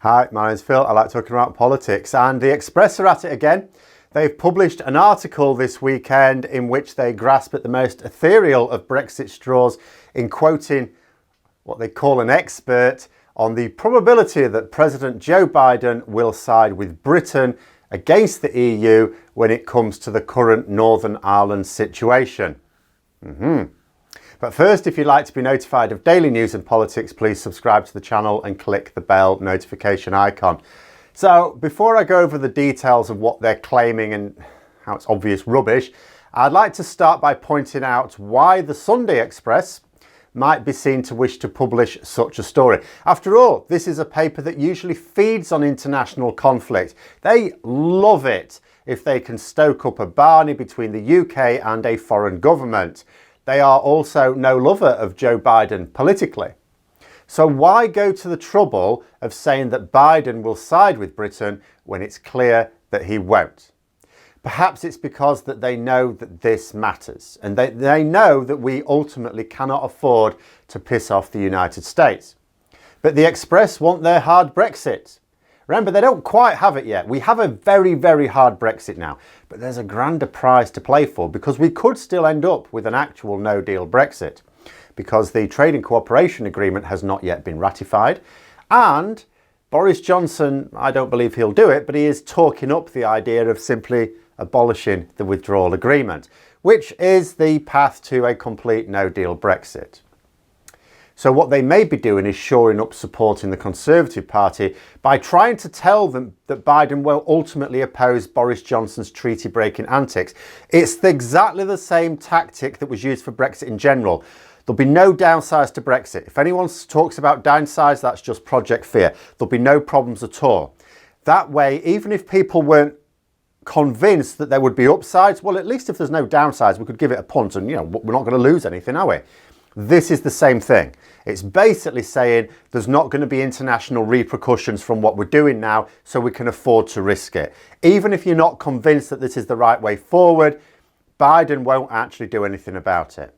Hi, my name's Phil. I like talking about politics, and the Express are at it again. They've published an article this weekend in which they grasp at the most ethereal of Brexit straws in quoting what they call an expert on the probability that President Joe Biden will side with Britain against the EU when it comes to the current Northern Ireland situation. But first, if you'd like to be notified of daily news and politics, please subscribe to the channel and click the bell notification icon. So before I go over the details of what they're claiming and how it's obvious rubbish, I'd like to start by pointing out why the Sunday Express might be seen to wish to publish such a story. After all, this is a paper that usually feeds on international conflict. They love it if they can stoke up a Barney between the UK and a foreign government. They are also no lover of Joe Biden politically. So why go to the trouble of saying that Biden will side with Britain when it's clear that he won't? Perhaps it's because that they know that this matters, and they know that we ultimately cannot afford to piss off the United States. But the Express want their hard Brexit. Remember, they don't quite have it yet. We have a very, very hard Brexit now, but there's a grander prize to play for because we could still end up with an actual no-deal Brexit because the Trade and Cooperation Agreement has not yet been ratified. And Boris Johnson, I don't believe he'll do it, but he is talking up the idea of simply abolishing the withdrawal agreement, which is the path to a complete no-deal Brexit. So what they may be doing is shoring up support in the Conservative Party by trying to tell them that Biden will ultimately oppose Boris Johnson's treaty-breaking antics. It's exactly the same tactic that was used for Brexit in general. There'll be no downsides to Brexit. If anyone talks about downsides, that's just Project Fear. There'll be no problems at all. That way, even if people weren't convinced that there would be upsides, well, at least if there's no downsides, we could give it a punt and, we're not going to lose anything, are we? This is the same thing. It's basically saying there's not going to be international repercussions from what we're doing now, so we can afford to risk it. Even if you're not convinced that this is the right way forward, Biden won't actually do anything about it.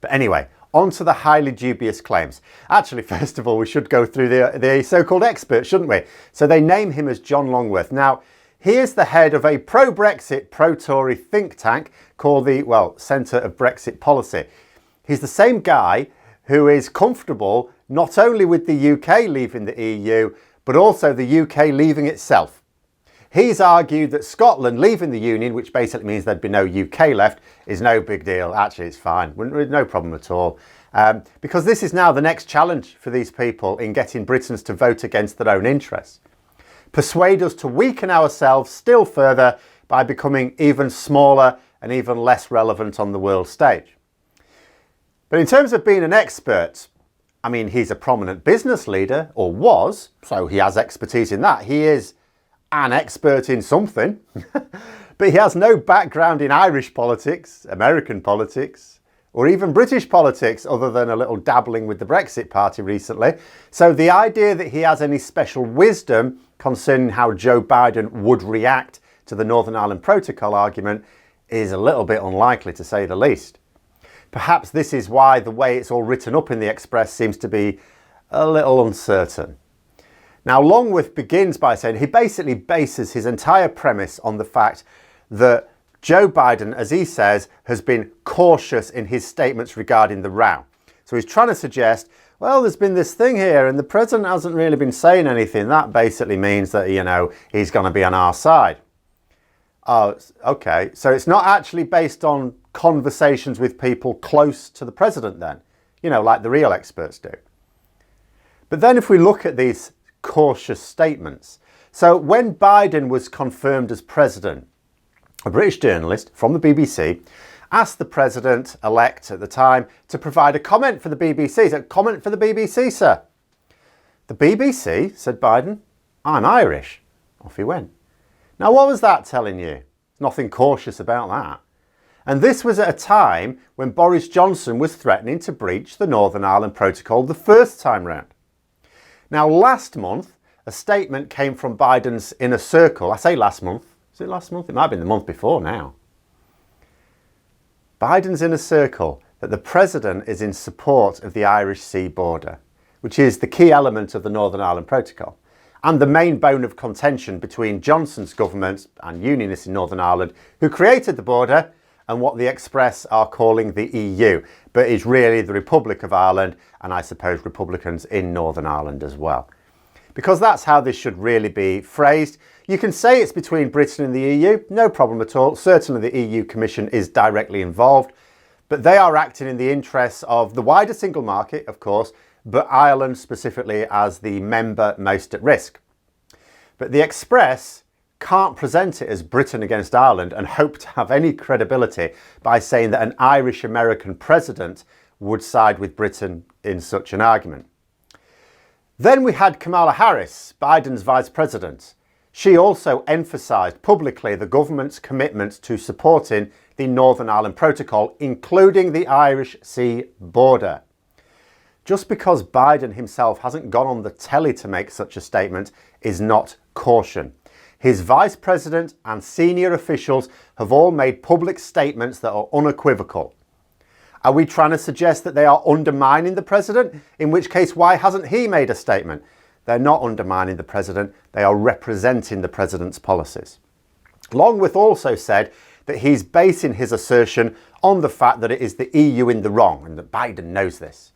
But anyway, on to the highly dubious claims. Actually, first of all, we should go through the so-called expert, shouldn't we? So they name him as John Longworth. Now, he is the head of a pro-Brexit, pro-Tory think tank called the, Centre of Brexit Policy. He's the same guy who is comfortable not only with the UK leaving the EU, but also the UK leaving itself. He's argued that Scotland leaving the Union, which basically means there'd be no UK left, is no big deal. Actually, it's fine. No problem at all. Because this is now the next challenge for these people in getting Britons to vote against their own interests. Persuade us to weaken ourselves still further by becoming even smaller and even less relevant on the world stage. But in terms of being an expert, I mean, he's a prominent business leader, or was, so he has expertise in that. He is an expert in something, but he has no background in Irish politics, American politics, or even British politics, other than a little dabbling with the Brexit Party recently. So the idea that he has any special wisdom concerning how Joe Biden would react to the Northern Ireland Protocol argument is a little bit unlikely, to say the least. Perhaps this is why the way it's all written up in the Express seems to be a little uncertain. Now, Longworth begins by saying he basically bases his entire premise on the fact that Joe Biden, as he says, has been cautious in his statements regarding the row. So he's trying to suggest, well, there's been this thing here and the president hasn't really been saying anything. That basically means that, he's going to be on our side. Oh, okay. So it's not actually based on conversations with people close to the president then, like the real experts do. But then if we look at these cautious statements, so when Biden was confirmed as president, a British journalist from the BBC asked the president-elect at the time to provide a comment for the BBC. He said, comment for the BBC, sir. The BBC, said Biden, I'm Irish. Off he went. Now, what was that telling you? Nothing cautious about that. And this was at a time when Boris Johnson was threatening to breach the Northern Ireland Protocol the first time round. Now, last month, a statement came from Biden's inner circle. I say last month. Was it last month? It might have been the month before now. Biden's inner circle that the president is in support of the Irish Sea border, which is the key element of the Northern Ireland Protocol. and the main bone of contention between Johnson's government and Unionists in Northern Ireland, who created the border, and what the Express are calling the EU, but is really the Republic of Ireland, and I suppose Republicans in Northern Ireland as well. Because that's how this should really be phrased. You can say it's between Britain and the EU, no problem at all. Certainly the EU Commission is directly involved, but they are acting in the interests of the wider single market, of course, but Ireland specifically as the member most at risk. But the Express can't present it as Britain against Ireland and hope to have any credibility by saying that an Irish-American president would side with Britain in such an argument. Then we had Kamala Harris, Biden's vice president. She also emphasised publicly the government's commitment to supporting the Northern Ireland Protocol, including the Irish Sea border. Just because Biden himself hasn't gone on the telly to make such a statement is not caution. His vice president and senior officials have all made public statements that are unequivocal. Are we trying to suggest that they are undermining the president? In which case, why hasn't he made a statement? They're not undermining the president, they are representing the president's policies. Longworth also said that he's basing his assertion on the fact that it is the EU in the wrong and that Biden knows this.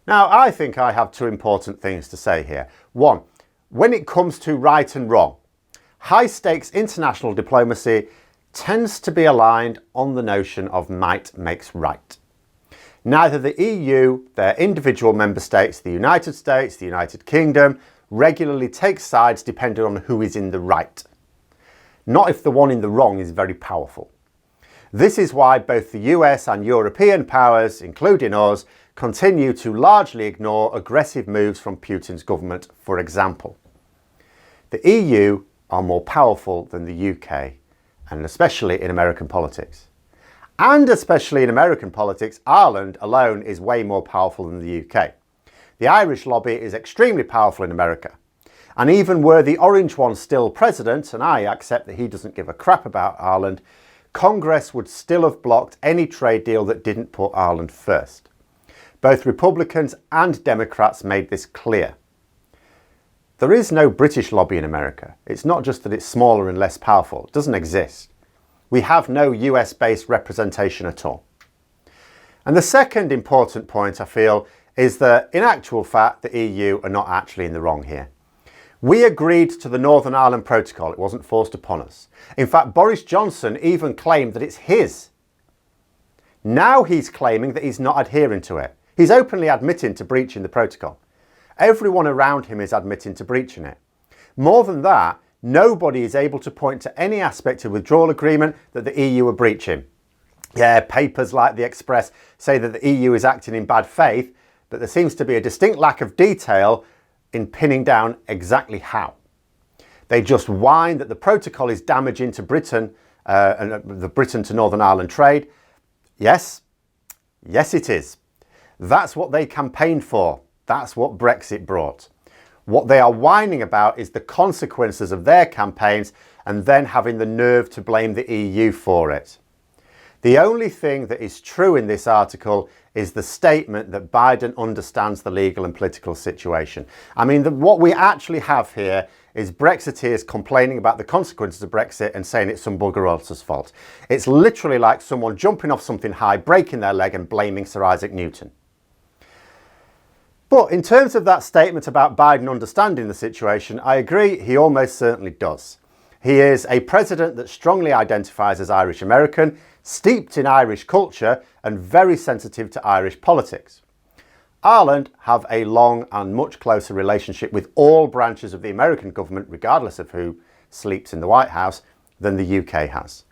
Now, I think I have two important things to say here. One, when it comes to right and wrong, high-stakes international diplomacy tends to be aligned on the notion of might makes right. Neither the EU, their individual member states, the United States, the United Kingdom, regularly take sides depending on who is in the right. Not if the one in the wrong is very powerful. This is why both the US and European powers, including us, continue to largely ignore aggressive moves from Putin's government, for example. The EU are more powerful than the UK, and especially in American politics. And especially in American politics, Ireland alone is way more powerful than the UK. The Irish lobby is extremely powerful in America. And even were the orange one still president, and I accept that he doesn't give a crap about Ireland, Congress would still have blocked any trade deal that didn't put Ireland first. Both Republicans and Democrats made this clear. There is no British lobby in America. It's not just that it's smaller and less powerful. It doesn't exist. We have no US-based representation at all. And the second important point, I feel, is that in actual fact, the EU are not actually in the wrong here. We agreed to the Northern Ireland Protocol. It wasn't forced upon us. In fact, Boris Johnson even claimed that it's his. Now he's claiming that he's not adhering to it. He's openly admitting to breaching the protocol. Everyone around him is admitting to breaching it. More than that, nobody is able to point to any aspect of withdrawal agreement that the EU are breaching. Yeah, papers like the Express say that the EU is acting in bad faith, but there seems to be a distinct lack of detail in pinning down exactly how. They just whine that the protocol is damaging to Britain and the Britain to Northern Ireland trade. Yes, it is. That's what they campaigned for. That's what Brexit brought. What they are whining about is the consequences of their campaigns and then having the nerve to blame the EU for it. The only thing that is true in this article is the statement that Biden understands the legal and political situation. I mean, what we actually have here is Brexiteers complaining about the consequences of Brexit and saying it's some bugger else's fault. It's literally like someone jumping off something high, breaking their leg and blaming Sir Isaac Newton. But in terms of that statement about Biden understanding the situation, I agree, he almost certainly does. He is a president that strongly identifies as Irish American, steeped in Irish culture and very sensitive to Irish politics. Ireland have a long and much closer relationship with all branches of the American government, regardless of who sleeps in the White House, than the UK has.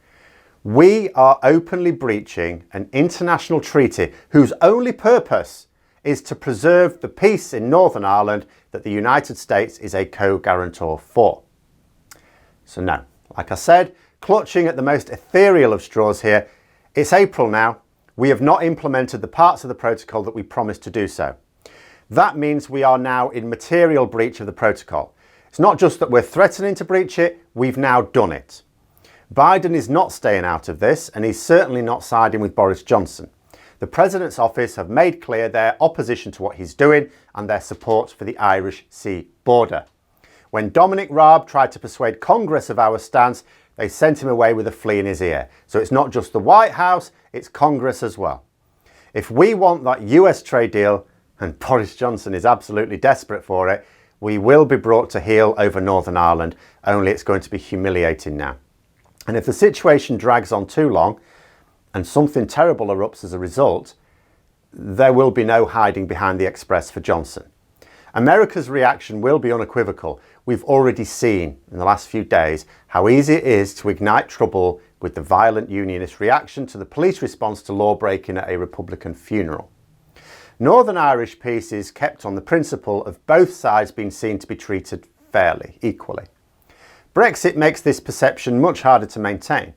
We are openly breaching an international treaty whose only purpose is to preserve the peace in Northern Ireland that the United States is a co-guarantor for. So no, like I said, clutching at the most ethereal of straws here, it's April now. We have not implemented the parts of the protocol that we promised to do so. That means we are now in material breach of the protocol. It's not just that we're threatening to breach it, we've now done it. Biden is not staying out of this, and he's certainly not siding with Boris Johnson. The President's office have made clear their opposition to what he's doing and their support for the Irish Sea border. When Dominic Raab tried to persuade Congress of our stance, they sent him away with a flea in his ear. So it's not just the White House, it's Congress as well. If we want that US trade deal, and Boris Johnson is absolutely desperate for it, we will be brought to heel over Northern Ireland, only it's going to be humiliating now. And if the situation drags on too long and something terrible erupts as a result, there will be no hiding behind the Express for Johnson. America's reaction will be unequivocal. We've already seen in the last few days how easy it is to ignite trouble with the violent unionist reaction to the police response to law breaking at a Republican funeral. Northern Irish peace is kept on the principle of both sides being seen to be treated fairly, equally. Brexit makes this perception much harder to maintain,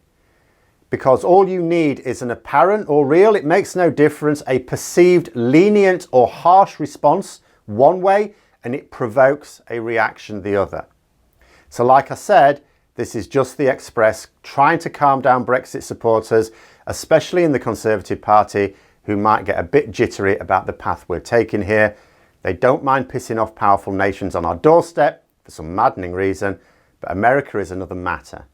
because all you need is an apparent or real, it makes no difference, a perceived lenient or harsh response one way, and it provokes a reaction the other. So like I said, this is just the Express trying to calm down Brexit supporters, especially in the Conservative Party, who might get a bit jittery about the path we're taking here. They don't mind pissing off powerful nations on our doorstep for some maddening reason, but America is another matter.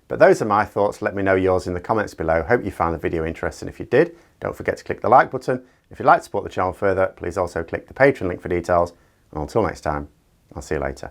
But those are my thoughts. Let me know yours in the comments below. Hope you found the video interesting. If you did, don't forget to click the like button. If you'd like to support the channel further, please also click the Patreon link for details. And until next time, I'll see you later.